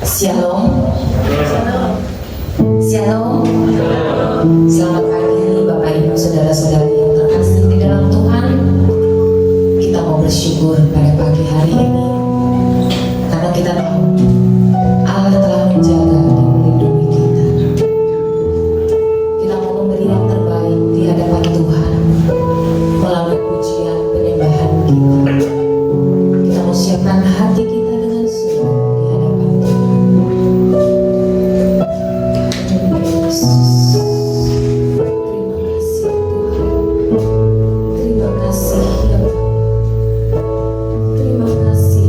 Shalom. Shalom. Selamat pagi Bapak Ibu Saudara-saudari yang terkasih di dalam Tuhan. Kita mau bersyukur pada pagi hari ini karena kita tahu Allah telah menjaga dan melindungi kita. Kita mau memberi yang terbaik di hadapan Tuhan melalui pujian penyembahan kita. Kita mau siapkan hati kita dengan sungguh di hadapan Tuhan. Yesus, terima kasih Tuhan. Terima kasih ya Bapa. Terima kasih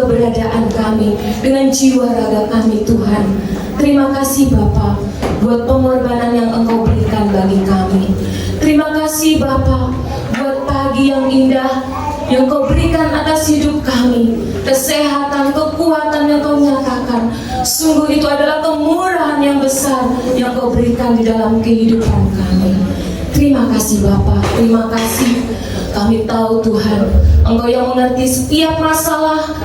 keberadaan kami, dengan jiwa raga kami Tuhan. Terima kasih Bapa buat pengorbanan yang Engkau berikan bagi kami. Terima kasih Bapa buat pagi yang indah yang Kau berikan atas hidup kami, kesehatan, kekuatan yang Kau nyatakan. Sungguh itu adalah kemurahan yang besar yang Kau berikan di dalam kehidupan kami. Terima kasih Bapa, terima kasih. Kami tahu Tuhan, Engkau yang mengerti setiap masalah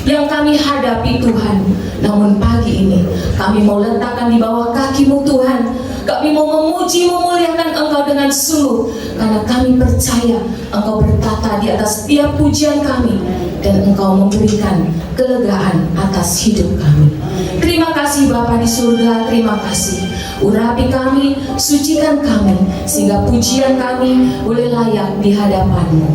yang kami hadapi Tuhan. Namun pagi ini kami mau letakkan di bawah kaki-Mu Tuhan. Kami mau memuji, memuliakan Engkau dengan sungguh, karena kami percaya Engkau bertata di atas setiap pujian kami, dan Engkau memberikan kelegaan atas hidup kami. Terima kasih Bapa di surga, terima kasih. Urapi kami, sucikan kami, sehingga pujian kami boleh layak di hadapan-Mu.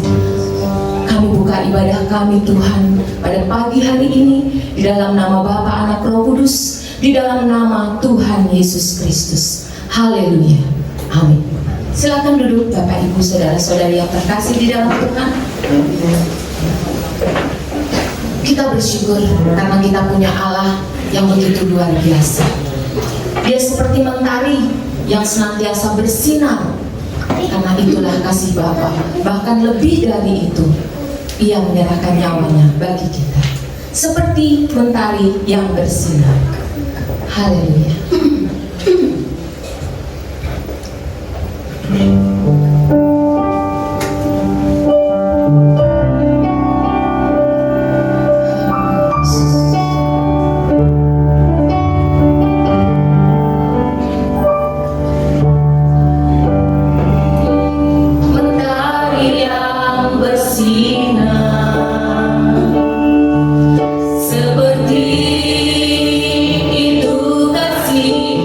Kami buka ibadah kami Tuhan pada pagi hari ini di dalam nama Bapa, Anak, Roh Kudus, di dalam nama Tuhan Yesus Kristus. Haleluya. Amin. Silakan duduk Bapak Ibu saudara-saudari yang terkasih di dalam Tuhan. Kita bersyukur karena kita punya Allah yang begitu luar biasa. Dia seperti mentari yang senantiasa bersinar. Karena itulah kasih Bapa. Bahkan lebih dari itu, Ia menyerahkan nyawanya bagi kita. Seperti mentari yang bersinar. Haleluya. Mentari yang bersinar, seperti itu kasih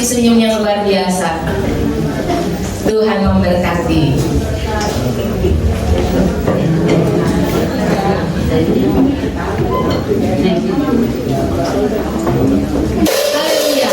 senyumnya luar biasa. Tuhan memberkati. Haleluya.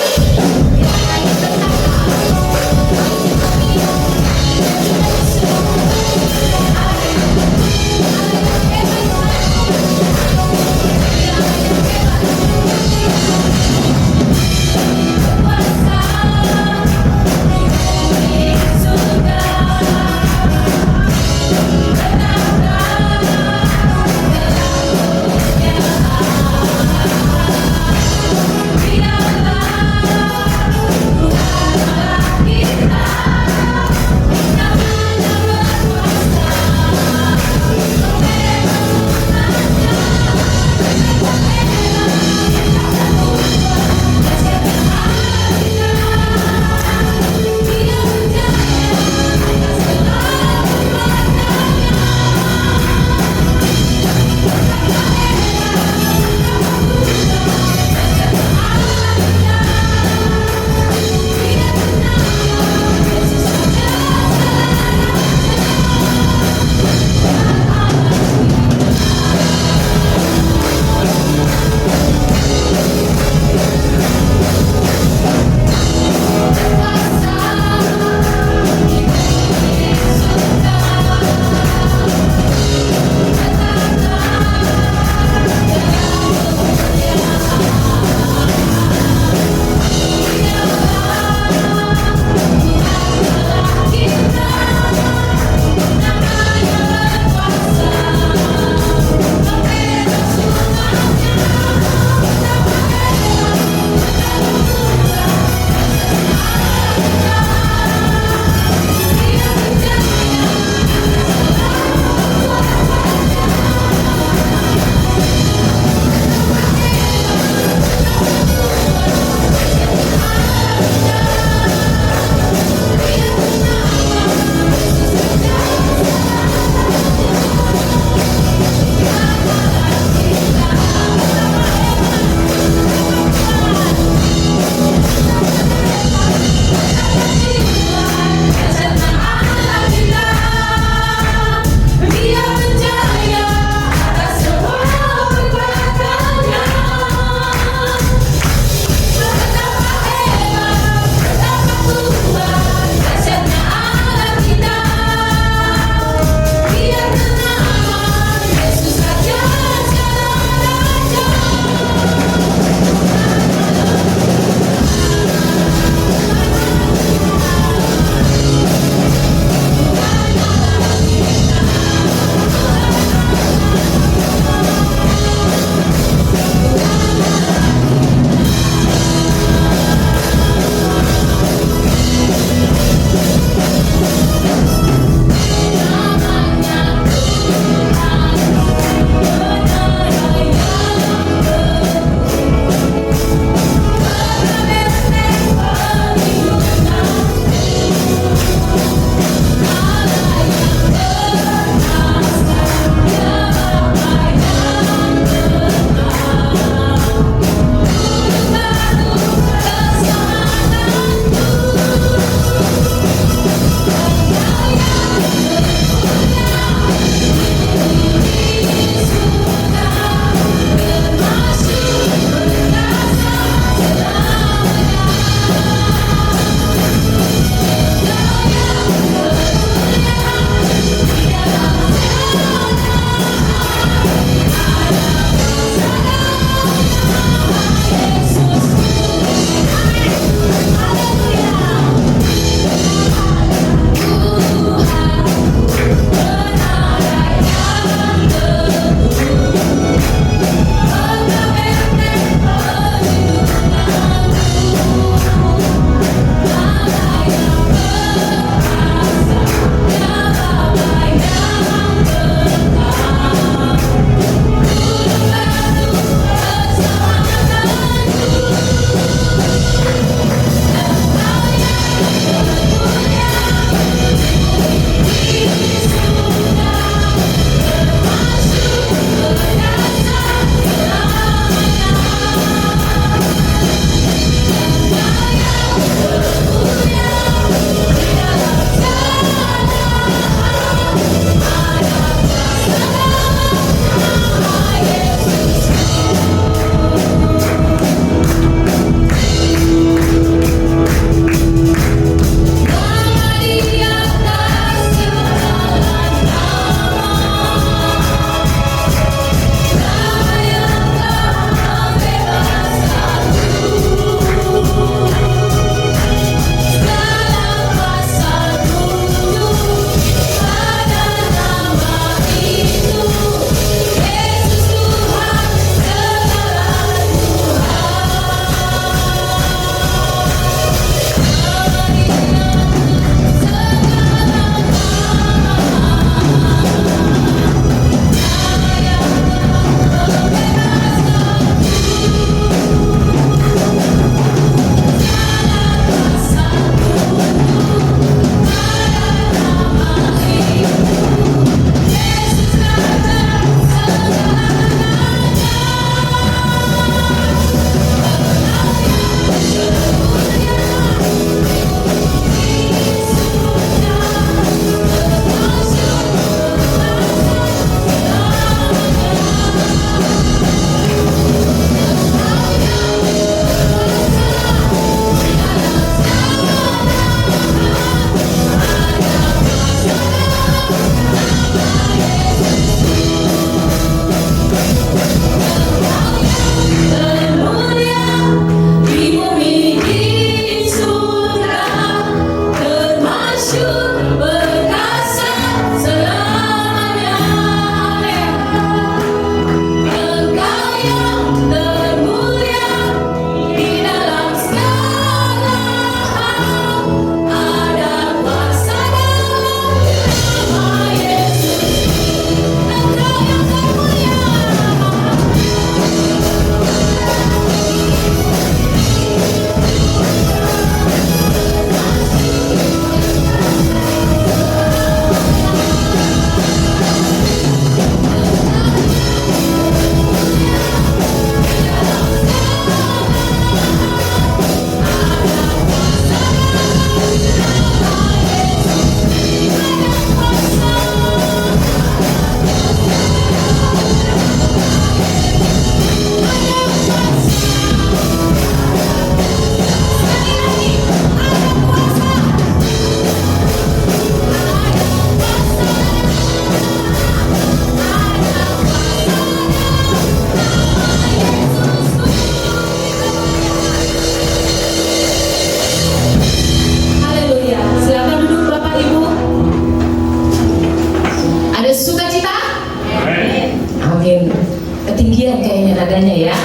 adanya ya.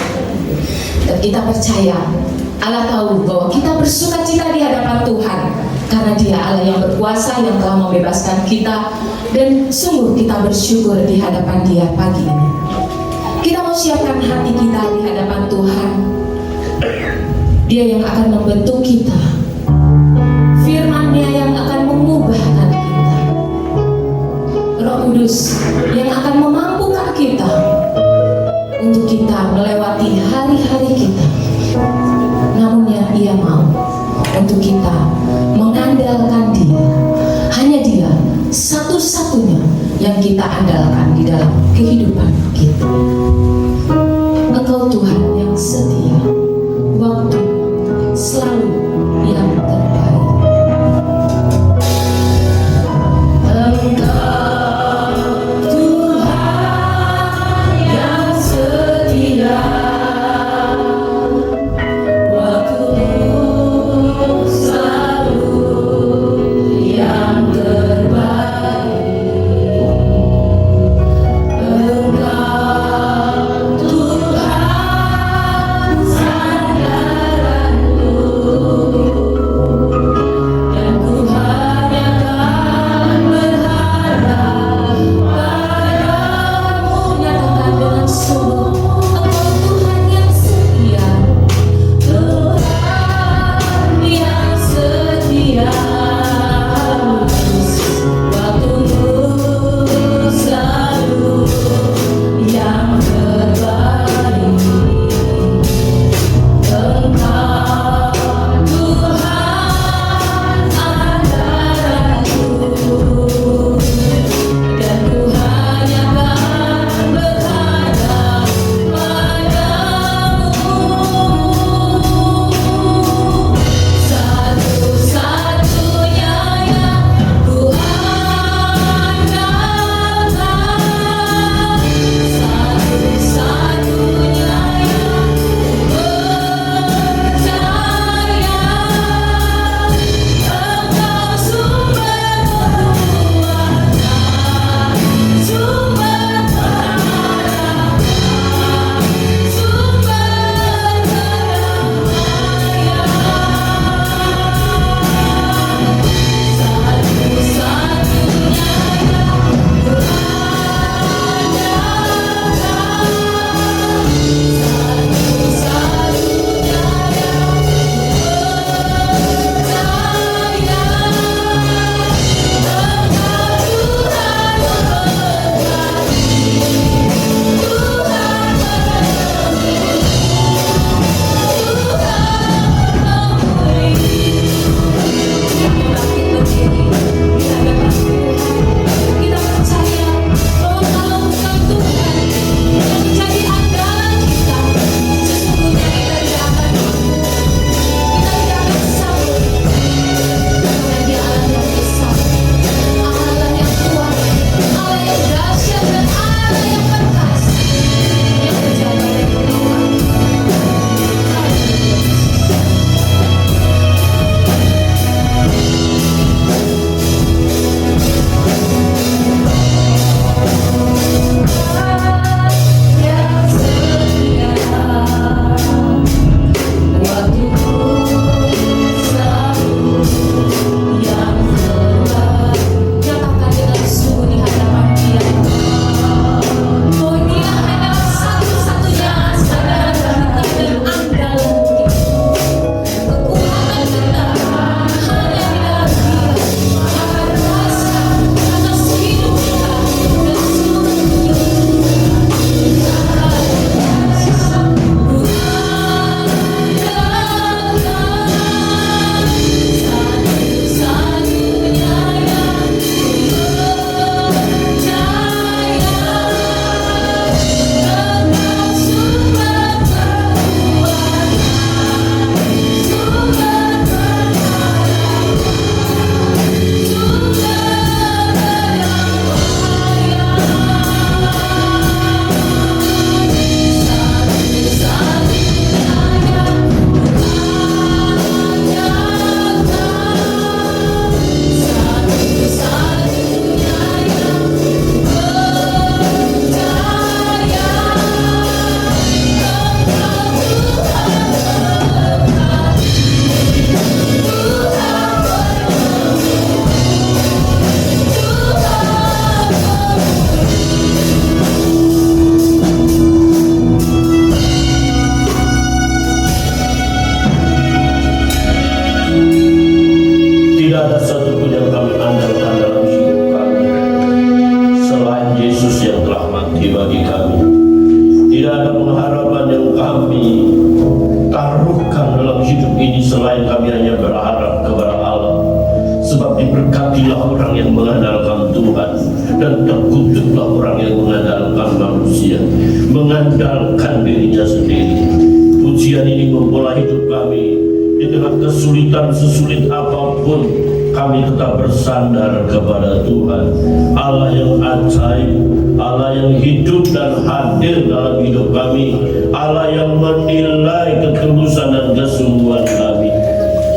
Dan kita percaya Allah tahu bahwa kita bersuka cita di hadapan Tuhan karena Dia Allah yang berkuasa yang telah membebaskan kita, dan sungguh kita bersyukur di hadapan Dia pagi ini. Kita mau siapkan hati kita di hadapan Tuhan. Dia yang akan membentuk kita, firman-Nya yang akan mengubahkan kita, Roh Kudus yang akan memampukan kita untuk kita melewati hari-hari kita. Namun yang Ia mau untuk kita mengandalkan Dia. Hanya Dia satu-satunya yang kita andalkan di dalam kehidupan kita. Engkau Tuhan yang setia, waktu selalu yang terbaik. Engkau Tuhan yang setia, Tuhan sandaranku. Berkatilah orang yang mengandalkan Tuhan, dan terkutuklah orang yang mengandalkan manusia, mengandalkan dirinya sendiri. Pujian ini mempola hidup kami. Di tengah kesulitan sesulit apapun, kami tetap bersandar kepada Tuhan, Allah yang ajaib, Allah yang hidup dan hadir dalam hidup kami, Allah yang menilai ketulusan dan kesungguhan kami.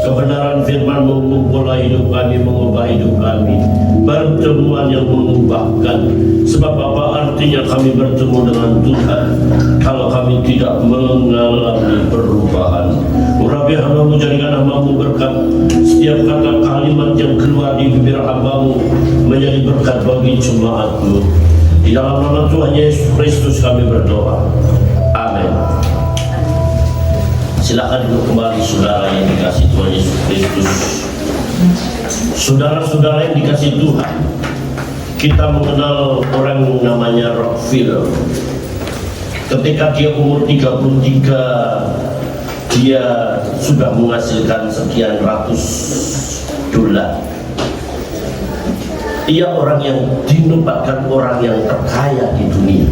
Kebenaran firman mempola hidup kami, mengubah hidup kami. Pertemuan yang mengubahkan. Sebab apa artinya kami bertemu dengan Tuhan kalau kami tidak mengalami perubahan? Urabi hamba-Mu, jadikan hamba-Mu berkat. Setiap kata kalimat yang keluar di bibir hamba-Mu menjadi berkat bagi jemaat-Mu. Di dalam nama Tuhan Yesus Kristus kami berdoa. Amin. Silakan duduk kembali saudara yang dikasih Tuhan Yesus Kristus. Saudara-saudara yang dikasih Tuhan, kita mengenal orang namanya Rockefeller. Ketika dia umur 33, dia sudah menghasilkan sekian ratus dolar. Ia orang yang dinobatkan orang yang terkaya di dunia.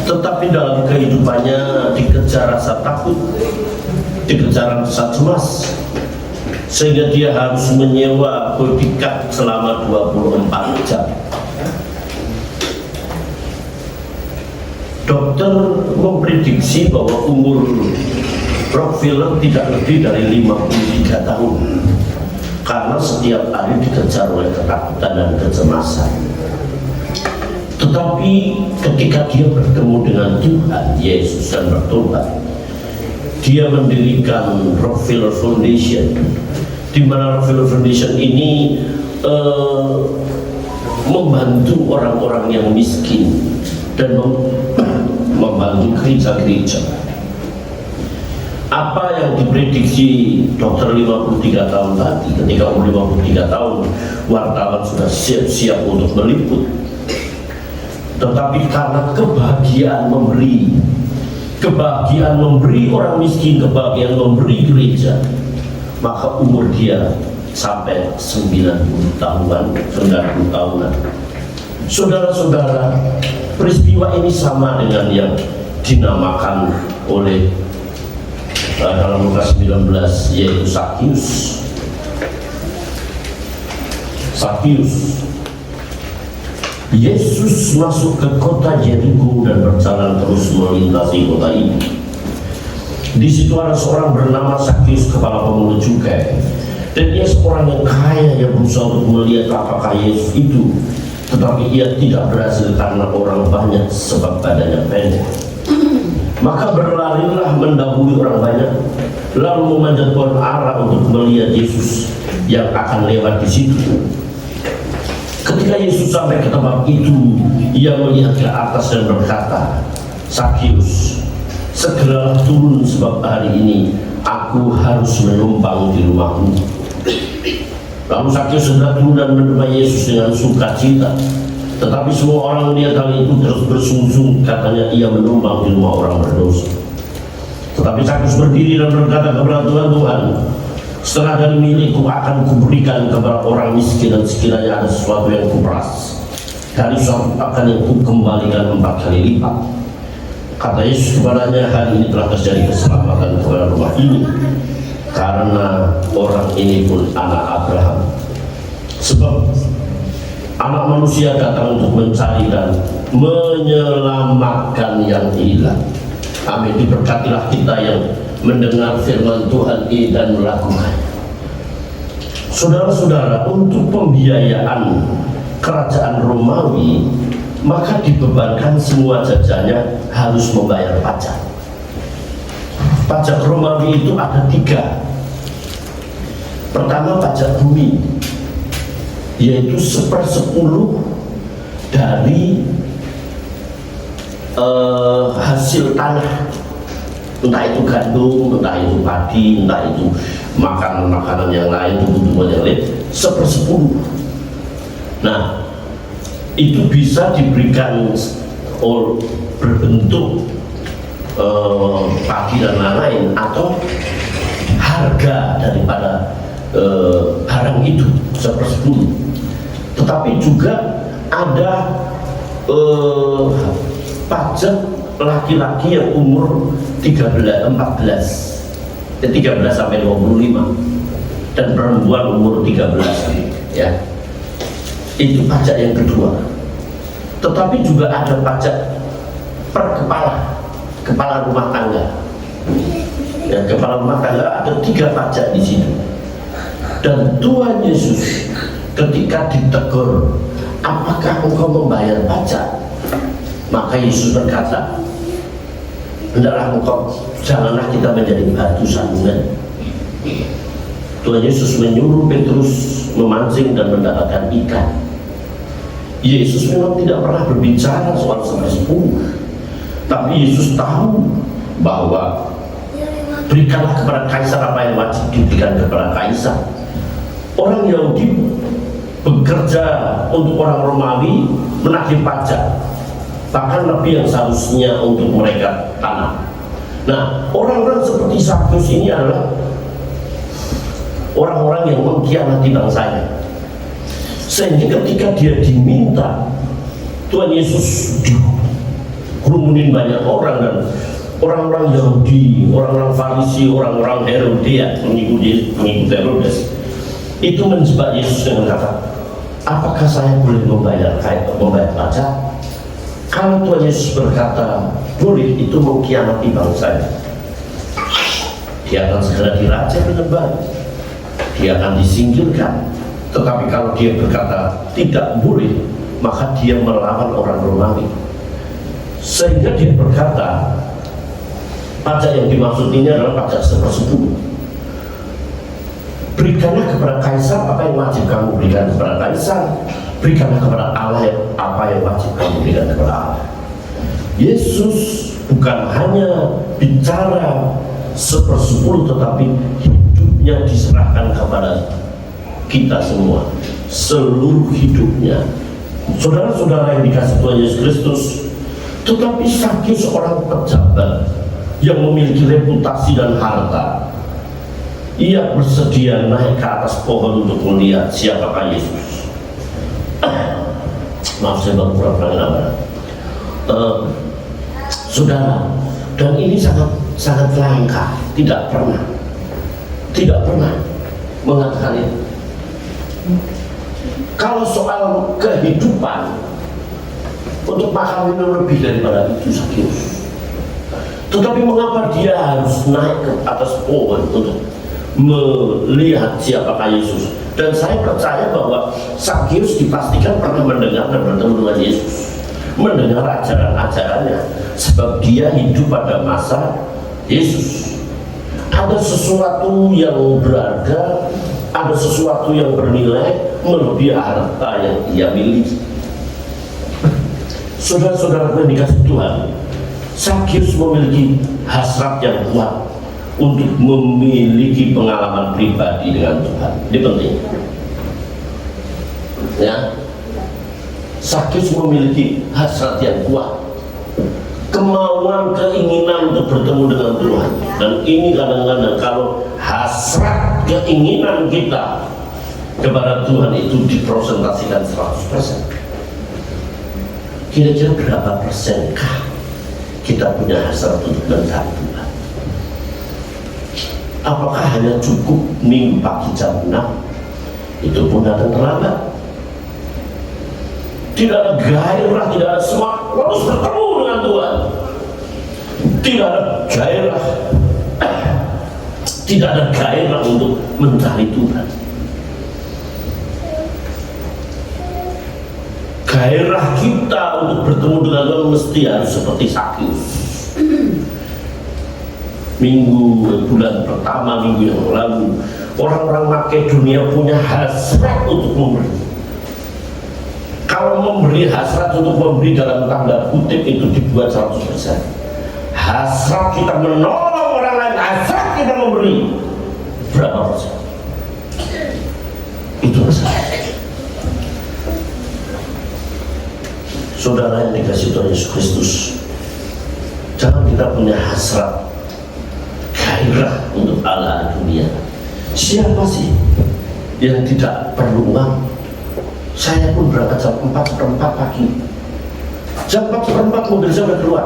Tetapi dalam kehidupannya dikejar rasa takut, dikejar rasa cemas, sehingga dia harus menyewa bodyguard selama 24 jam. Dokter memprediksi bahwa umur Rockefeller tidak lebih dari 53 tahun karena setiap hari dikejar oleh ketakutan dan kecemasan. Tetapi ketika dia bertemu dengan Tuhan Yesus dan bertobat, dia mendirikan Rockefeller Foundation, di mana Rockefeller Foundation ini membantu orang-orang yang miskin dan membantu gereja-gereja. Apa yang diprediksi dokter 53 tahun tadi, ketika umur 53 tahun wartawan sudah siap-siap untuk meliput. Tetapi karena kebahagiaan memberi orang miskin, kebahagiaan memberi gereja, maka umur dia sampai 90 tahunan. Saudara-saudara, peristiwa ini sama dengan yang dinamakan oleh dalam Lukas 19, yaitu Sakius. Yesus masuk ke kota Yeriko dan berjalan terus melintasi kota ini. Di situ ada seorang bernama Sakius, kepala pemungut cukai, dan ia seorang yang kaya yang berusaha untuk melihat apakah Yesus itu, tetapi ia tidak berhasil karena orang banyak sebab badannya pendek. Maka berlarilah mendahului orang banyak, lalu memanjat pohon ara untuk melihat Yesus yang akan lewat di situ. Ketika Yesus sampai ke tempat itu, ia melihat ke atas dan berkata, "Sakius, segeralah turun sebab hari ini aku harus menumpang di rumahmu." Lalu Sakius segera turun dan menerima Yesus dengan sukacita. Tetapi semua orang melihat hal itu terus bersungsung, katanya ia menumpang di rumah orang berdosa. Tetapi Sakius berdiri dan berkata kepada Tuhan, "Tuhan, setengah dari milikku akan kuberikan kepada orang miskin, dan sekiranya ada sesuatu yang kuperas dari suatu akan yang kukembalikan 4 kali lipat." Kata Yesus kepadanya, "Hari ini telah terjadi keselamatan kepada rumah ini, karena orang ini pun anak Abraham. Sebab Anak Manusia datang untuk mencari dan menyelamatkan yang hilang." Amin. Diberkatilah kita yang mendengar firman Tuhan ini dan melakukan. Saudara-saudara, untuk pembiayaan kerajaan Romawi, maka dibebankan semua jajannya harus membayar pajak. Pajak Romawi itu ada 3. Pertama, pajak bumi, yaitu 1/10 dari hasil tanah, entah itu gandum, entah itu padi, entah itu makanan-makanan yang lain, tumbuhan yang lain, 1/10. Nah, itu bisa diberikan berbentuk padi dan lain-lain, atau harga daripada barang itu 1/10. Tetapi juga ada pajak laki-laki yang umur 13 sampai 25 dan perempuan umur 13, ya. Itu pajak yang kedua. Tetapi juga ada pajak per kepala rumah tangga. Ya, kepala rumah tangga ada 3 pajak di situ. Dan Tuhan Yesus ketika ditegur, apakah engkau membayar pajak? Maka Yesus berkata, hendaklah engkau, janganlah kita menjadi batu sandungan. Tuhan Yesus menyuruh Petrus memancing dan mendapatkan ikan. Yesus memang tidak pernah berbicara soal 1/10, tapi Yesus tahu bahwa berikanlah kepada kaisar apa yang wajib diberikan kepada kaisar. Orang Yahudi bekerja untuk orang Romawi menagih pajak, bahkan lebih yang seharusnya untuk mereka tanam. Nah, orang-orang seperti Sakyus ini adalah orang-orang yang mengkhianati bangsanya, sehingga ketika dia diminta, Tuhan Yesus dikerumunin banyak orang, dan orang-orang Yahudi, orang-orang Farisi, orang-orang Herodia, pengikut Herodes, itu menjebak Yesus dengan kata, apakah saya boleh membayar pajak? Kalau Tuhan Yesus berkata boleh, itu mengkhianati bangsanya. Dia akan segera diraja menyembah, dia akan disingkirkan. Tetapi kalau dia berkata tidak boleh, maka dia melawan orang Romawi. Sehingga dia berkata, pajak yang dimaksud ini adalah pajak 1/10. Berikanlah kepada kaisar apa yang wajib kamu berikan kepada kaisar, berikanlah kepada Allah apa yang wajib kamu berikan kepada Allah. Yesus bukan hanya bicara 1/10, tetapi hidupnya diserahkan kepada kita semua, seluruh hidupnya. Saudara-saudara yang dikasih Tuhan Yesus Kristus, tetapi Sakyus seorang pejabat yang memiliki reputasi dan harta, ia bersedia naik ke atas pohon untuk melihat siapakah Yesus. Maaf, saya baru kurang apa. Saudara, dan ini sangat langka, tidak pernah mengatakan itu. Kalau soal kehidupan, untuk makan minum lebih daripada itu Sakyus. Tetapi mengapa dia harus naik ke atas pohon untuk melihat siapakah Yesus? Dan saya percaya bahwa Sakyus dipastikan pernah mendengar dan bertemu dengan Yesus, mendengar ajaran-ajarannya, sebab dia hidup pada masa Yesus. Ada sesuatu yang berharga, ada sesuatu yang bernilai melebihi harta yang dia miliki. Saudara-saudara yang dikasih Tuhan, Sakyus memiliki hasrat yang kuat untuk memiliki pengalaman pribadi dengan Tuhan. Ini penting, ya. Sakyus memiliki hasrat yang kuat, kemauan, keinginan untuk bertemu dengan Tuhan. Dan ini kadang-kadang kalau hasrat keinginan kita kepada Tuhan itu dipresentasikan 100%, kira-kira berapa persenkah kita punya hasrat untuk mencari Tuhan? Apakah hanya cukup minggu pagi jam 6? Itu pun datang terlambat. Tidak ada gairah, tidak ada semangat harus bertemu dengan Tuhan. Tidak ada gairah, tidak ada gairah untuk mencari Tuhan. Gairah kita untuk bertemu dengan Tuhan mesti harus seperti Sakyus. Bulan pertama, minggu yang lalu, orang-orang Makedonia punya hasrat untuk memberi. Kalau memberi, hasrat untuk memberi dalam tanda kutip itu dibuat 100%. Hasrat kita menolong orang lain, hasrat kita memberi, berapa persen? Itu masalah. Saudara yang dikasih Tuhan Yesus Kristus, jangan kita punya hasrat gairah untuk Allah dunia. Siapa sih yang tidak perlu uang? Saya pun berangkat jam 4:04 pagi. Jam 4:04 mobil saya udah keluar.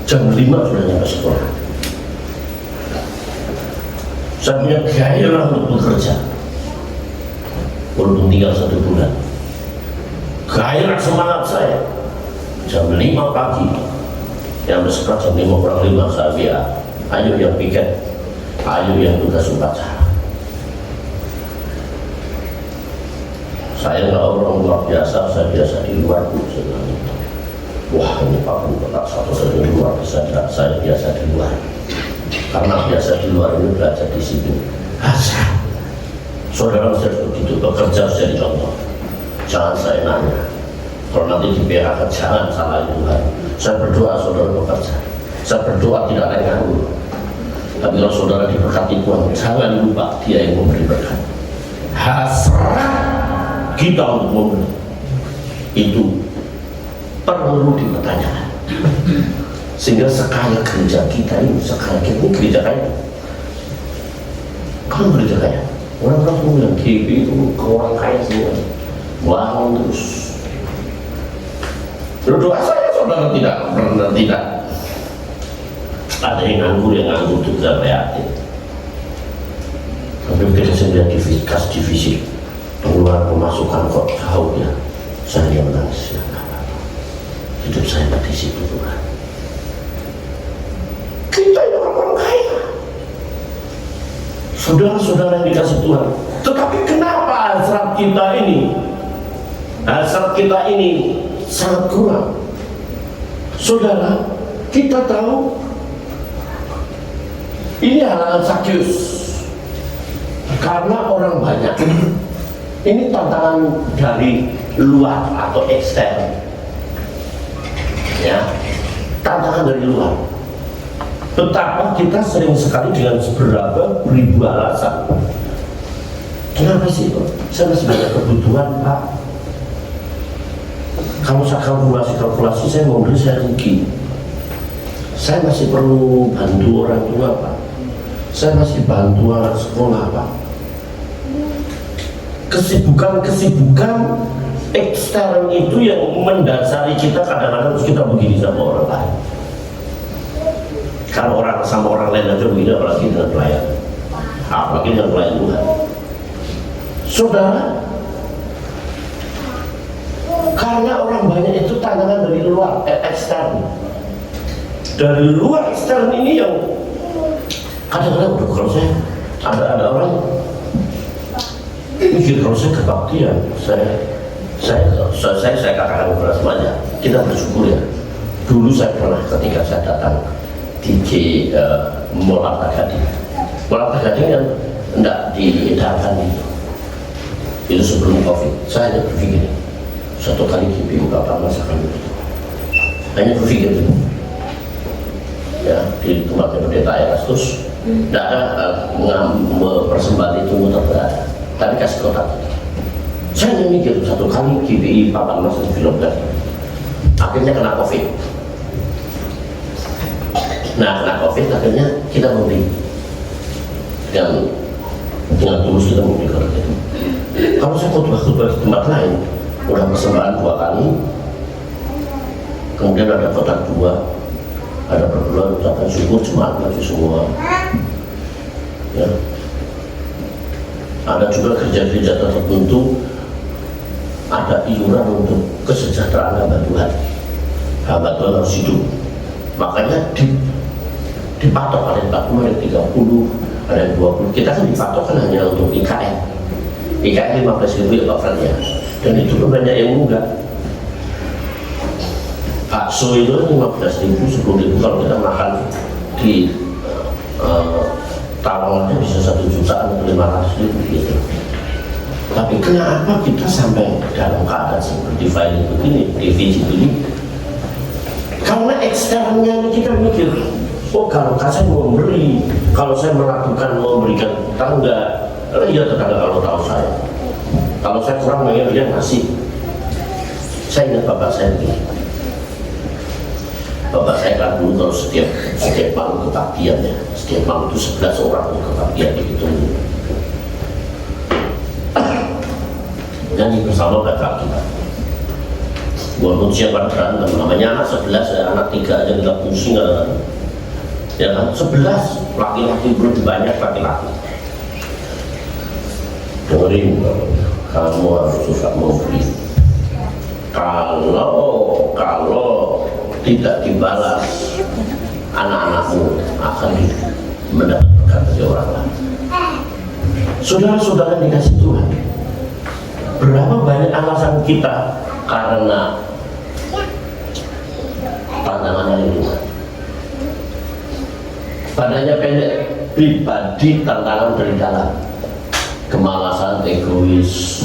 Jam 5 sudah nyampe sekolah. Saya punya gairah untuk bekerja. Walaupun tinggal 1 bulan. Gairah semangat saya. Jam 5 pagi. Yang sekolah jam 5:05 saya biar. Ayo yang piket. Ayo yang tugas upacara. Saya nggak orang luar biasa, saya biasa di luar Bu. Wah ini Pak Bu, tak satu-satunya luar biasa, saya biasa di luar. Karena biasa di luar ini belajar di sini. Asal saudara saya begitu bekerja jadi contoh. Jangan saya nanya. Kalau nanti di PHK jangan salahin Tuhan. Saya berdoa saudara bekerja. Saya berdoa tidak ada yang nganggur. Tapi kalau saudara diberkati Tuhan, jangan lupa Dia yang memberi berkat. Hasrat kita untuk memberi itu perlu dipertanyakan. Sehingga sekaya gereja kita ini, sekaya kita ini gereja kaya. Kalau gereja kaya, orang-orang tuh bilang GB itu ke orang kaya semua, bangun terus. Doa saya saudara tidak pernah tidak ada yang nganggur itu tidak reaktif. Tapi ketika saya lihat divisi pengeluaran pemasukan kok jauh ya, saya menangis ya, hidup saya di situ Tuhan. Kita ini orang-orang kaya, saudara-saudara yang dikasih Tuhan. Tetapi kenapa hasrat kita ini sangat kurang? Saudara, kita tahu ini halangan Sakyus karena orang banyak. Ini tantangan dari luar atau ekstern, ya, tantangan dari luar. Betapa kita sering sekali dengan beberapa ribu alasan. Kenapa sih Pak? Saya masih banyak kebutuhan Pak. Kalau saya kalkulasi saya mau beli saya rugi. Saya masih perlu bantu orang tua Pak. Saya masih bantu anak sekolah Pak. Kesibukan ekstern itu yang mendasari kita kadang-kadang kita begini sama orang lain. Kalau orang sama orang lain aja begini, apalagi dengan pelayan, apalagi dengan pelayan Tuhan. Saudara, karena orang banyak itu tantangan dari luar, ekstern. Dari luar ekstern ini yang kadang-kadang kalau saya ada orang mikir kalau saya kebaktian, saya katakan kepada semuanya, kita bersyukur ya. Dulu saya pernah ketika saya datang di Mall Arta Gading. Mall Arta Gading yang tidak diedarkan itu sebelum COVID. Saya hanya berpikir satu kali GPU kapan masakan itu. Hanya berpikir itu. Ya, di tempatnya pendeta Erastus tidak ada persembahan itu muter berada. Tapi kasih kotak. Saya mikir satu kali GPI papan masa film kan. Akhirnya kena COVID. Nah, kena COVID akhirnya kita membeli. Dengan tulus kita membeli kotak itu. Kalau saya khotbah di tempat lain, udah persembahan 2 kali. Kemudian ada kotak 2. Ada perbulan ucapan syukur jemaat lagi semua. Ya. Ada juga gereja-gereja tertentu ada iuran untuk kesejahteraan hamba Tuhan. Hamba Tuhan harus hidup. Makanya dipatok ada 40, ada 30, ada 20. Kita kan dipatok kan hanya untuk IKN. IKN 15.000 ya Pak Fran ya. Dan itu pun banyak yang munggah. Bakso itu 15.000, 10.000 kalau kita makan di Tawang aja bisa 1 jutaan atau 500.000 gitu. Tapi kenapa kita sampai dalam keadaan seperti file begini, divisi begini? Karena eksternnya ini kita mikir, oh kalau saya mau memberi, kalau saya melakukan memberikan tetangga, iya tetangga kalau tahu saya. Kalau saya kurang dia ngasih. Saya ingat bapak saya begini. Bapak saya kan dulu kalau setiap malam kebaktian ya, setiap malam itu 11 orang kebaktian itu nyanyi bersama kakak kita. Walaupun siapa berantem, namanya anak 11 ya, anak 3 aja nggak pusing ya kan, 11 laki-laki, belum banyak laki-laki. Dengerin, kamu harus suka memberi. Kalau tidak dibalas, anak-anakmu akan mendapatkan dari orang lain. Saudara-saudara dikasih Tuhan, berapa banyak alasan kita karena pandangan lingkungan, padanya pendek, pribadi, tantangan dari dalam, kemalasan, egois,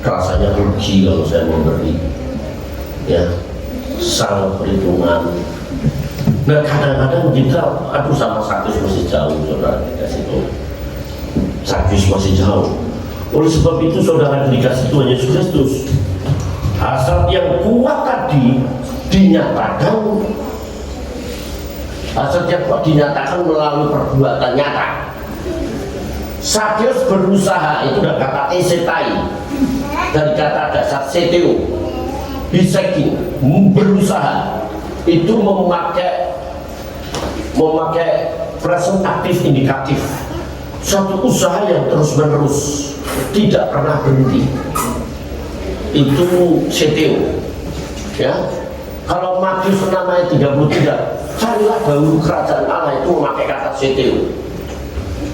rasanya rugi kalau saya memberi, ya, salah perhitungan. Nah kadang-kadang kita, aduh sama Sakyus masih jauh, saudara dikasih Tuhan. Sakyus masih jauh. Oleh sebab itu saudara dikasih Tuhan Yesus Kristus, hasrat yang kuat tadi dinyatakan, hasrat yang kuat dinyatakan melalui perbuatan nyata. Sakyus berusaha, itu udah kata esetai, dari kata dasar seteo, biseking, berusaha, itu memakai present aktif indikatif, suatu usaha yang terus menerus, tidak pernah berhenti. Itu seteo, ya. Kalau Matius 6 ayat 33, carilah dahulu kerajaan Allah, itu memakai kata seteo.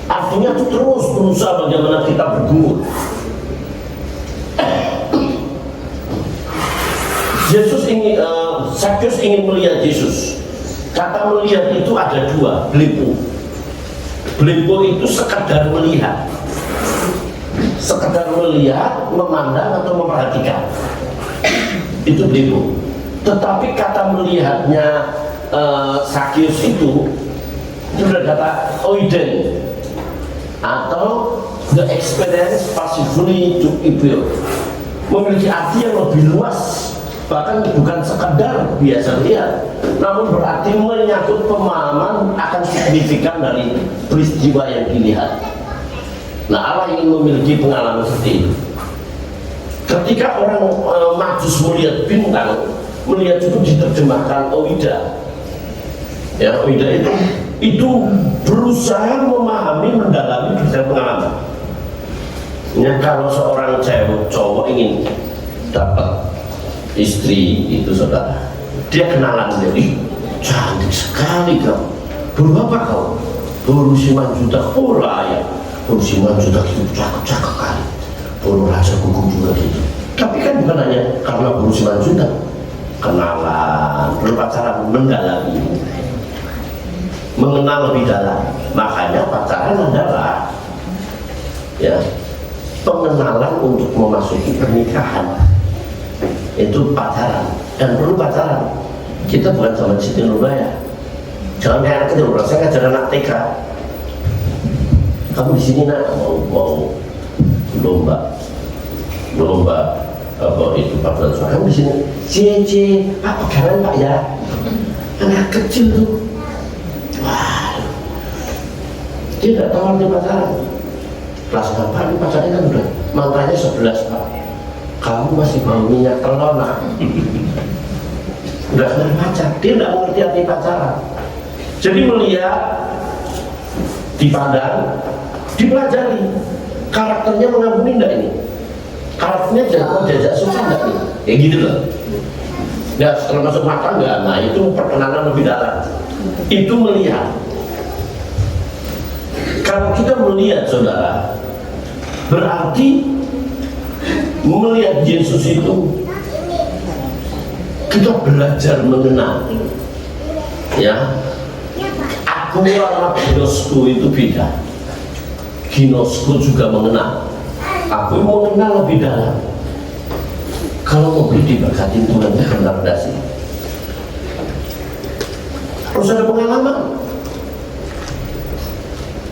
Artinya itu terus berusaha bagaimana kita bergumul. Sakyus ingin melihat Yesus. Kata melihat itu ada dua, blepo. Blepo itu sekedar melihat, memandang atau memperhatikan. Itu blepo. Tetapi kata melihatnya Sakyus itu sudah kata oiden, atau the experience passively to appear, memiliki arti yang lebih luas, bahkan bukan sekedar biasa lihat, namun berarti menyangkut pemahaman akan signifikan dari peristiwa yang dilihat. Nah, Allah ingin memiliki pengalaman seperti itu. Ketika orang Majus melihat bintang, melihat itu diterjemahkan oida, ya, oida itu berusaha memahami, mendalami bisa pengalaman. Ya, kalau seorang cowok ingin dapat istri itu saudara, dia kenalan dia, cantik sekali kau, baru apa kau? Baru 5 juta, oh layak, baru 5 juta itu cakep kali, baru raja gugung juga gitu. Tapi kan bukan hanya karena baru 5 juta, kenalan, berpacaran, mendalami, mengenal lebih dalam. Makanya pacaran adalah, ya, pengenalan untuk memasuki pernikahan. Itu pacaran, dan perlu pacaran. Kita bukan sama Siti Nurbaya. Jangan kayak anak kecil, saya ngajar anak TK. Kamu di sini nak mau lomba apa itu pacaran? Kamu di sini, cie, apa pegangan Pak ya? Anak kecil tuh. Wah, dia tidak tahu arti pacaran. Kelas berapa ini pacarnya kan udah mantannya 11 Pak. Kamu masih mau minyak telur nak? Udah kenal pacar, dia tidak mengerti arti pacaran. Jadi melihat, dipandang, dipelajari, karakternya mengampuni enggak ini? Karakternya jajak susah enggak nih? Ya gitu loh. Nah, setelah masuk mata enggak, nah itu perkenalan lebih dalam. Itu melihat. Kalau kita melihat saudara, berarti melihat Yesus itu kita belajar mengenal, ya. Aku sama ginosku itu beda. Ginosku juga mengenal. Aku mau mengenal lebih dalam. Kalau mau beli diberkatin Tuhan, benar enggak sih? Harus ada pengalaman.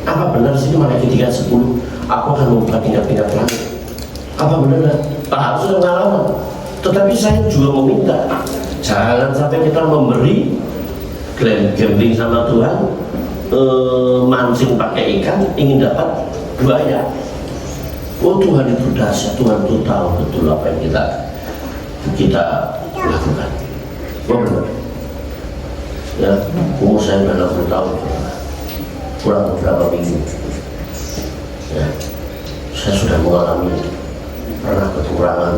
Apa benar sih Malaikat 3:10? Aku akan membuka tingkat-tingkat langit. Apa benar? Harus ada pengalaman. Tetapi saya juga meminta, jangan sampai kita memberi gambling sama Tuhan, mancing pakai ikan, ingin dapat buaya. Oh, Tuhan itu dahsyat, Tuhan itu tahu betul apa yang kita lakukan. Oh benar. Ya, umur saya 60 tahun, kurang beberapa minggu. Ya, saya sudah mengalami pernah kekurangan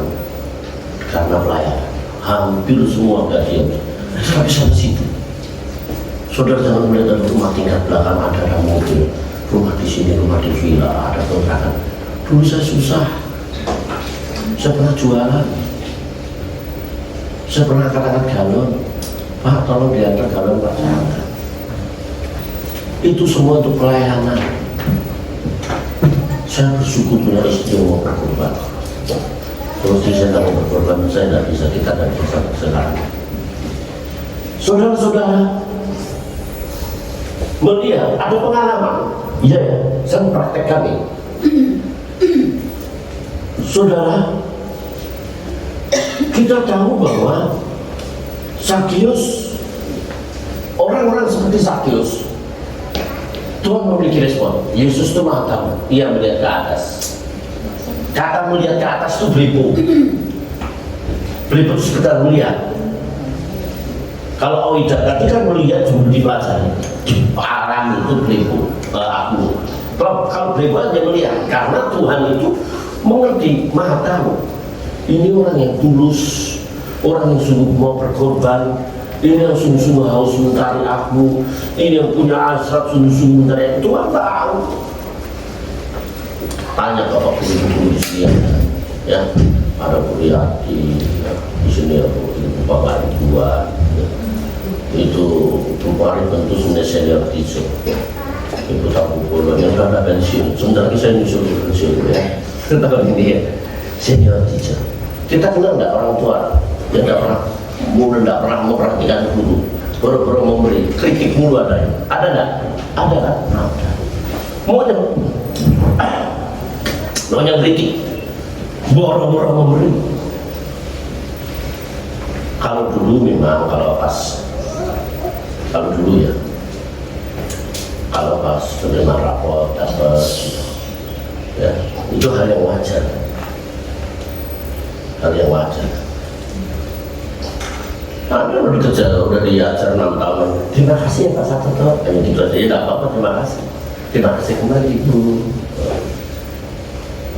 karena pelayanan. Hampir semua gajian. Tapi sampai situ. Saudara jangan melihat dari rumah tingkat belakang ada mobil, rumah di sini, rumah di villa, ada kontrakan. Dulu saya susah. Saya pernah jualan. Saya pernah katakan galon, Pak tolong diantar galon Pak, saya angkat. Itu semua untuk pelayanan. Saya bersyukur punya istri yang mau berkorban. Kalau saya tidak mau berkorban, saya tidak bisa, kita tidak bisa sekarang. Saudara-saudara, melihat ada pengalaman, iya ya, saya praktekkan ini. Saudara, kita tahu bahwa Sakius, orang-orang seperti Sakius, Tuhan memiliki respon. Yesus itu maha tahu, ia melihat ke atas. Kata melihat ke atas itu belipu. Belipu itu sekedar melihat. Kalau Oida tadi kan melihat cuma dipelajari, di parang itu belipu. Aku kalau belipu aja melihat, karena Tuhan itu mengerti, maha tahu. Ini orang yang tulus, orang yang sungguh mau berkorban, ini yang sungguh-sungguh haus mencari aku, ini yang punya hasrat sungguh-sungguh mencari aku. Tuhan tahu. Tanya Bapak guru-guru di sini, ya, ada kuliah di sini, Bapak dua, ya. Itu Bapak tentu sebenarnya senior teacher. Ibu tahu yang sudah ada pensiun, sebentar lagi saya nyusul pensiun, ya. Tahun ini ya, senior teacher. Kita kenal nggak orang tua yang nggak pernah, mudah nggak pernah memperhatikan guru, baru-baru memberi kritik mulu ada nggak? Ada kan? Ada. Maunya kritik, boro-boro memberi. Kalau dulu memang kalau dulu ya, kalau pas menerima rapor dapat, ya itu hal yang wajar. Hal yang wajar. Anda udah kerja, udah diajar 6 tahun. Terima kasih ya Pak Satoto. Hanya gitu aja, ya nggak apa-apa, terima kasih. Terima kasih kembali Ibu.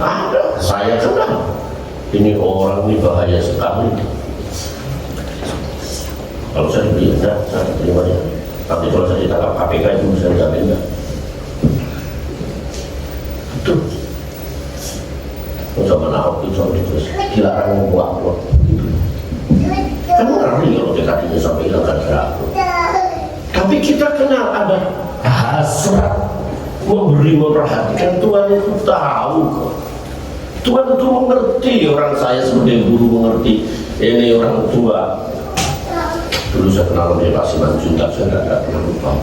Ada, saya kenal. Ini orang ini bahaya sekali. Kalau saya diberi, enggak, saya terima ya. Tapi kalau saya ditangkap KPK itu bisa diambil enggak? Betul. Zaman Ahok itu terus dilarang membuat gitu. Kan ngeri kalau TKD-nya sampai hilang gara-gara aku. Tapi kita kenal ada hasrat memberi, memperhatikan. Tuhan itu tahu kok. Tuhan itu mengerti orang saya sebagai guru, mengerti ini orang tua. Dulu saya kenal dia Pak Simanjuntak, saya tidak pernah lupa.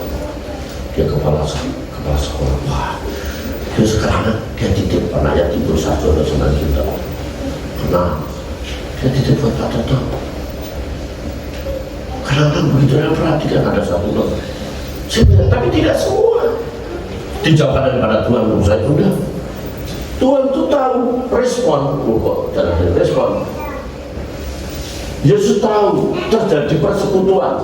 Dia kepala sekolah. Wah, dia sekarang dia titip anaknya Timur Sarjono Simanjuntak. Kenal, dia titip buat Pak Toto. Kadang-kadang begitu yang perhatikan ada satu loh. Saya bilang, tapi tidak semua. Dijawabkan daripada Tuhan menurut saya udah. Tuhan itu tahu respon, kok jangan ada respon. Yesus tahu terjadi persekutuan.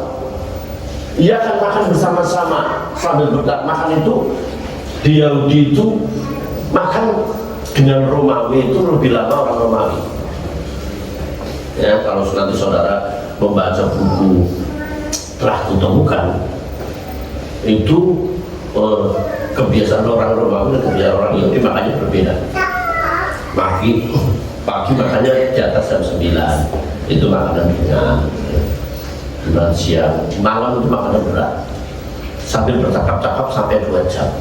Ia akan makan bersama-sama sambil makan itu di Yahudi itu makan dengan Romawi itu lebih lama orang Romawi. Ya, kalau nanti saudara membaca buku Telah Kutemukan itu kebiasaan orang Romawi dan kebiasaan orang Yahudi makannya berbeda. Pagi makannya di atas jam 9 itu makanan ringan, bulan siang, malam itu makanan berat sambil bercakap-cakap sampai 2 jam.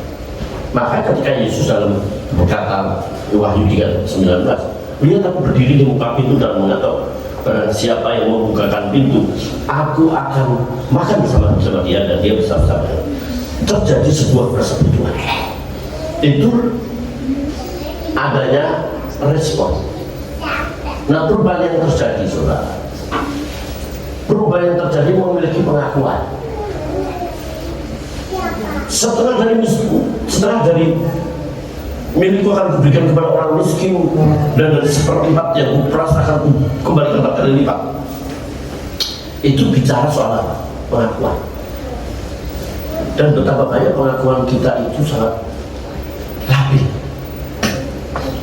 Maka ketika Yesus dalam berkata Wahyu 3:19, lihat aku berdiri di muka pintu dan mengetok, barang siapa yang membukakan pintu, aku akan makan bersama dia dan dia bersama-sama. Terjadi sebuah persekutuan. Itu adanya respon. Nah, perubahan yang terjadi, saudara, perubahan yang terjadi memiliki pengakuan. Setengah dari milikku akan kuberikan kepada orang miskin, dan dari seperempat yang kuperas akan kembali ke 4 kali lipat. Itu bicara soal apa? Pengakuan. Dan betapa banyak pengakuan kita itu sangat labil,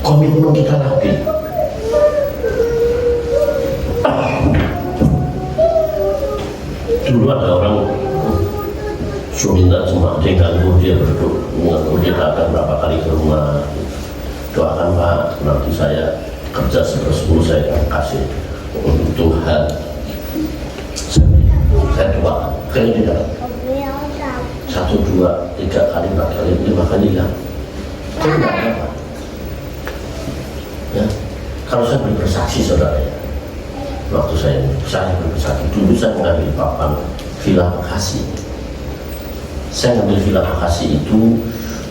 komitmen kita labil. Dulu ada orang minta cuma diganggu, dia berdoa, dia datang berapa kali ke rumah, doakan Pak, nanti saya kerja 10 saya akan kasih untuk Tuhan. Saya doakan, kayaknya tidak 1, 2, 3 kali, 4 kali, 5 kali ya, saya tidak apa. Ya, kalau saya beri bersaksi, saudara, ya, waktu saya bersaksi dulu, saya mengambil papan Villa Bekasi. Saya ngambil Villa Bekasi itu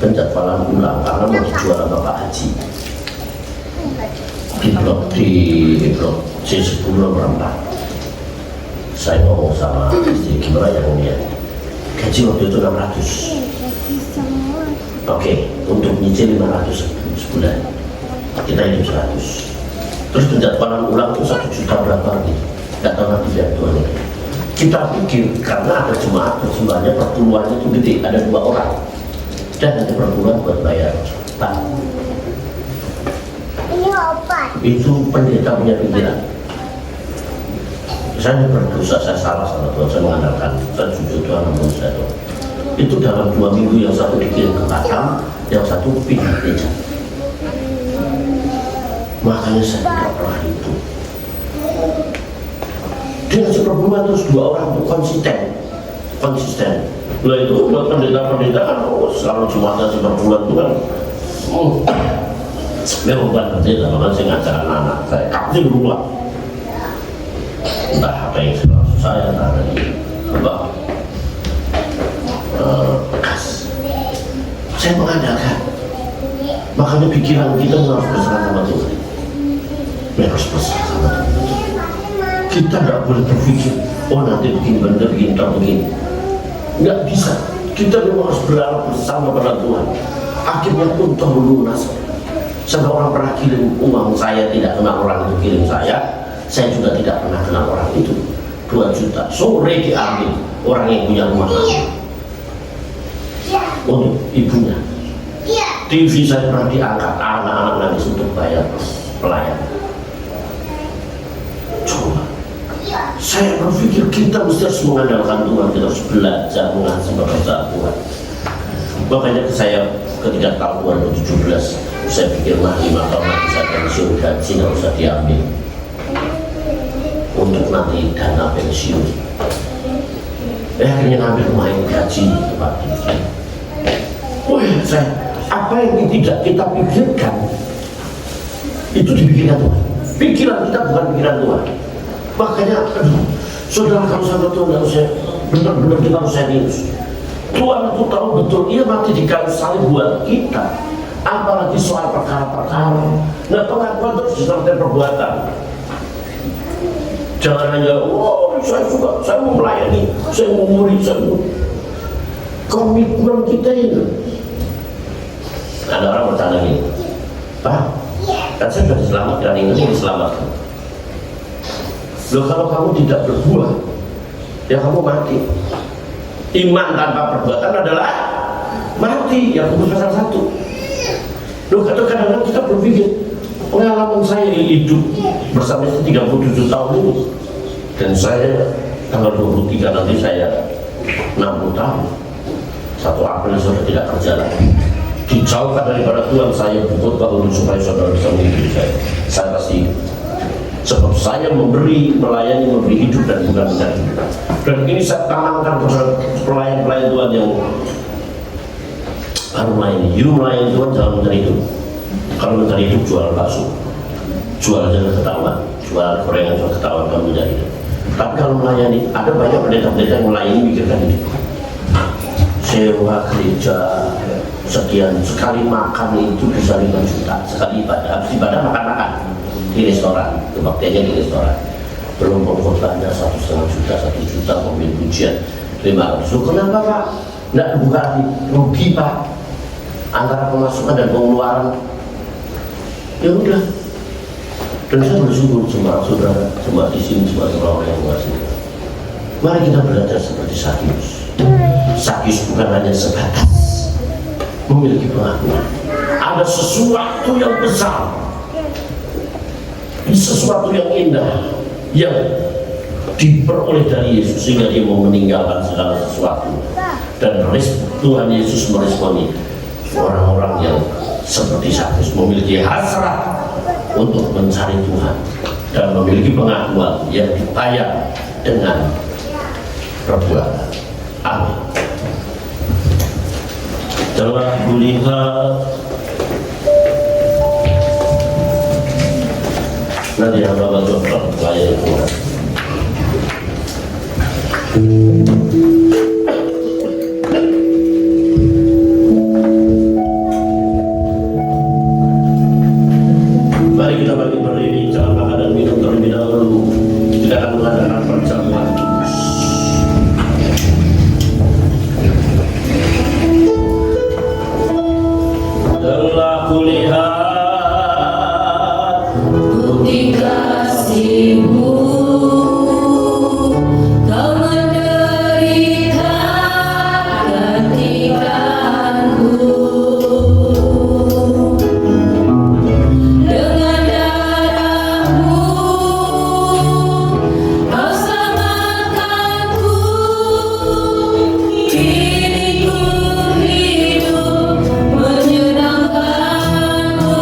penjadwalan ulang karena mau dijual sama Pak Haji di blok C10 nomor 4. Saya ngomong sama istri, gimana ya Om ya, gaji waktu itu 600. Oke, untuk nyicil 500 sebulan, kita hidup 100. Terus penjadwalan ulang itu 1 juta berapa lagi, nggak tahu nanti biar Tuhan ini. Kita pikir karena ada jemaat persembahannya perpuluhannya itu gede, ada 2 orang, dan nanti perpuluhan buat bayar. Pak, Ini obat. itu pendeta punya pikiran. Saya berdosa, saya salah sama Tuhan, saya mengandalkan, saya jujur Tuhan membunuh saya Tuhan. Itu dalam 2 minggu, yang satu dikirim ke Batam, yang satu pindah gereja. Makanya saya tidak pernah itu. Dia ngasih perpuluhan terus 2 orang itu konsisten. Nah itu buat pendeta-pendeta kan, selalu cuma ngasih perpuluhan itu kan, memang bukan pendeta, makanya saya ngajar anak-anak saya kasih berubah. Entah apa yang saya entah dari apa bekas. Saya mengandalkan, makanya pikiran kita harus berserah sama Tuhan. Harus berserah sama Tuhan. Kita tidak boleh berpikir, oh nanti begini benar, begini tak begini. Nggak bisa. Kita memang harus berharap bersama pada Tuhan. Akhirnya pun toh lunas. Sampai orang pernah kirim uang, saya tidak kenal orang itu kirim saya juga tidak pernah kenal orang itu. 2 juta sore diambil orang yang punya rumah kami untuk ibunya. TV saya pernah diangkat, anak-anak nangis untuk bayar pelayan. Coba, saya berpikir kita mesti harus mengandalkan Tuhan, kita harus belajar mengasihi pekerjaan Tuhan. Makanya saya ketika tahun 2017, saya pikir 5 tahun lagi saya pensiun, gaji nggak usah diambil untuk nanti dana pensiun. Akhirnya ngambil main gaji tempat itu. Wah, saya apa yang tidak kita pikirkan itu dipikirkan Tuhan. Pikiran kita bukan pikiran Tuhan. Makanya, saudara, kalau sama Tuhan harus saya benar-benar kita harus serius. Tuhan itu tahu betul, ia mati di kayu salib buat kita. Apalagi soal perkara-perkara. Nah, pengakuan terus disertai perbuatan. Jangan hanya, oh saya suka, saya mau melayani, saya mau murid, saya mau. Komitmen kita ini. Ada orang bertanya gini, Pak, kan saya sudah diselamatkan, ini diselamatkan. Loh, kalau kamu tidak berbuah, ya kamu mati. Iman tanpa perbuatan adalah mati. Yakobus pasal 1. Loh, kadang-kadang kita berpikir, pengalaman saya hidup bersama istri 37 tahun ini, dan saya tanggal 23 nanti saya 60 tahun. 1 April sudah tidak kerja lagi. Dijauhkan daripada Tuhan, saya butuh bangun supaya saudara bisa menghidupi saya. Saya pasti sebab saya memberi, melayani, memberi hidup dan bukan mencari hidup. Dan ini saya tanamkan kepada pelayan-pelayan Tuhan yang baru melayani. You melayani Tuhan jangan mencari hidup. Kalau mencari hidup jual bakso, jual jangan ketahuan, jual gorengan jangan ketahuan kamu mencari hidup. Tapi kalau melayani, ada banyak pendeta-pendeta yang melayani mikirkan hidup. Sewa gereja sekian, sekali makan itu bisa 5 juta, sekali ibadah, habis ibadah makan-makan. di restoran, kebaktiannya di restoran. Belum pengkhotbahnya 1,5 juta, 1 juta, mobil pujian 500. Loh, kenapa Pak? Nggak buka hati, rugi Pak, antara pemasukan dan pengeluaran. Ya udah. Dan saya bersyukur sama saudara, sama di sini, sama orang yang ngasih. Mari kita belajar seperti Sakyus. Sakyus bukan hanya sebatas memiliki pengakuan. Ada sesuatu yang besar, sesuatu yang indah yang diperoleh dari Yesus sehingga dia mau meninggalkan segala sesuatu. Dan Tuhan Yesus meresponi orang-orang yang seperti Sakyus memiliki hasrat untuk mencari Tuhan dan memiliki pengakuan yang dibayar dengan perbuatan. Amin. Telah kulihat nanti hamba bantu melayani Tuhan. Mari kita bagi berdiri, jangan makan dan minum terlebih dahulu. Kita akan mengadakan perjamuan kudus. Telah kulihat bukti kasih-Mu, Kau menderita gantikanku. Dengan darah-Mu, Kau selamatkanku. Kini ku hidup menyenangkan-Mu.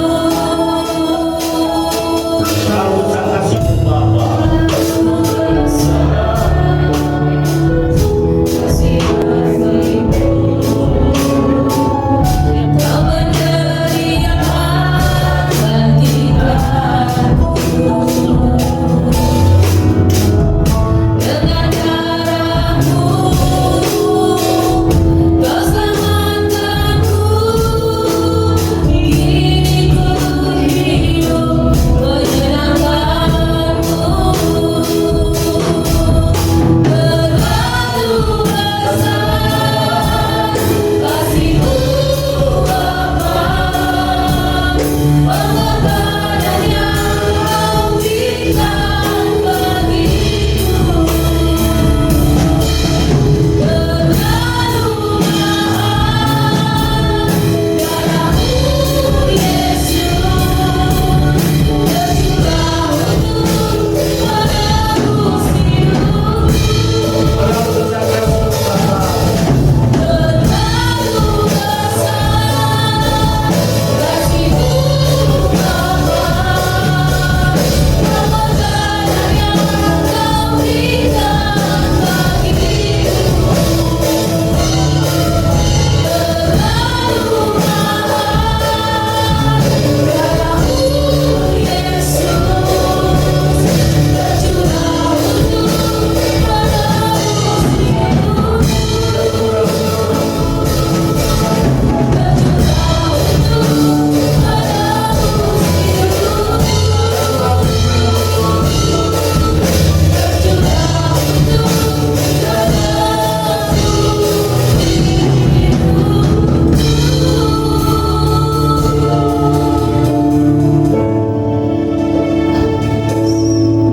Kau sang kasih Bapa.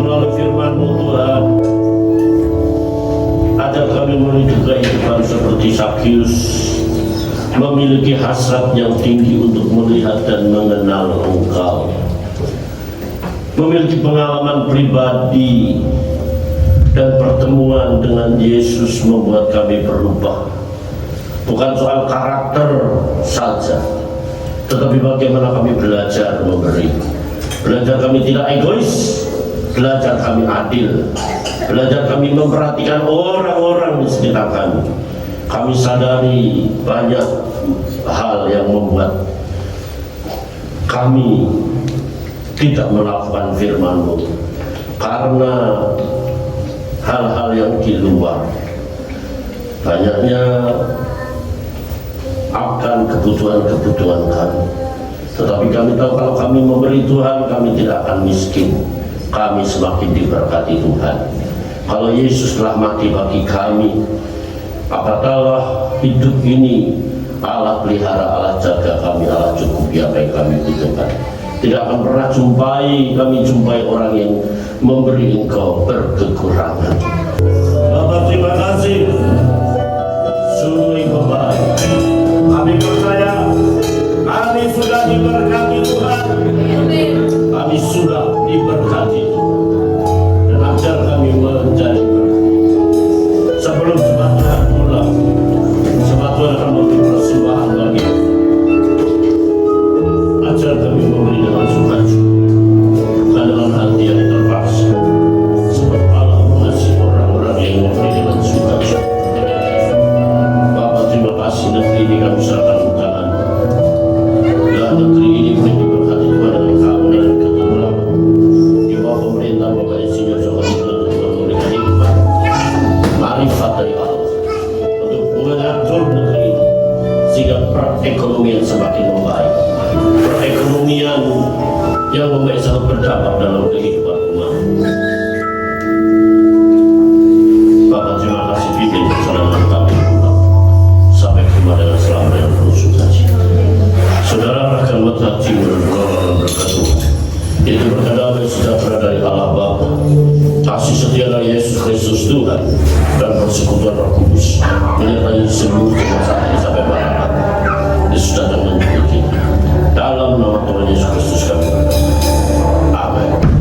Melalui firman-Mu Tuhan, ajar kami menuju kehidupan seperti Sakyus, memiliki hasrat yang tinggi untuk melihat dan mengenal Engkau, memiliki pengalaman pribadi dan pertemuan dengan Yesus membuat kami berubah. Bukan soal karakter saja, tetapi bagaimana kami belajar memberi, belajar kami tidak egois, belajar kami adil, belajar kami memperhatikan orang-orang di sekitar kami. Kami sadari banyak hal yang membuat kami tidak melakukan firman-Mu karena hal-hal yang di luar, banyaknya akan kebutuhan-kebutuhan kami. Tetapi kami tahu kalau kami memberi Tuhan, kami tidak akan miskin. Kami semakin diberkati Tuhan. Kalau Yesus telah mati bagi kami, apatahlah hidup ini Allah pelihara, Allah jaga kami, Allah cukupi apa yang kami butuhkan. Tidak akan pernah kami jumpai orang yang memberi engkau berkekurangan. Bapak terima kasih, sungguh engkau baik. Kami percaya kami sudah diberkati Tuhan. Kami sudah diberkati Tuhan, dan ajar kami menjadi berkat. Sebelum jemaat Tuhan pulang, jemaat Tuhan akan memberi persembahan bagi. Ajar kami memberi dengan sukacita, bukan dengan hati yang terpaksa. Sebab Allah mengasihi orang-orang yang memberi dengan sukacita. Bapak terima kasih, negeri ini kami serahkan ke tangan-Mu. Biar negeri ini boleh diberkati Tuhan dengan keamanan dan ketenteraman. Di bawah pemerintah Bapak Insinyur Joko Widodo, Tuhan memberikan hikmat, marifat dari Allah untuk mengatur negeri ini sehingga perekonomian semakin membaik. Perekonomian yang membaik sangat berdampak dalam kehidupan umat. Bapak terima kasih, pimpin perjalanan kami pulang sampai ke rumah dengan selamat dan penuh sukacita. Saudara akan mata timur dan berlalu berkat Tuhan. Itu berkat damai sejahtera dari Allah Bapa, kasih setia dari Yesus Kristus Tuhan, dan persekutuan Roh Kudus menyertai seluruh jemaat saat ini sampai malam. Yesus datang menjemput kita. Dalam nama Tuhan Yesus Kristus kami berdoa. Amin.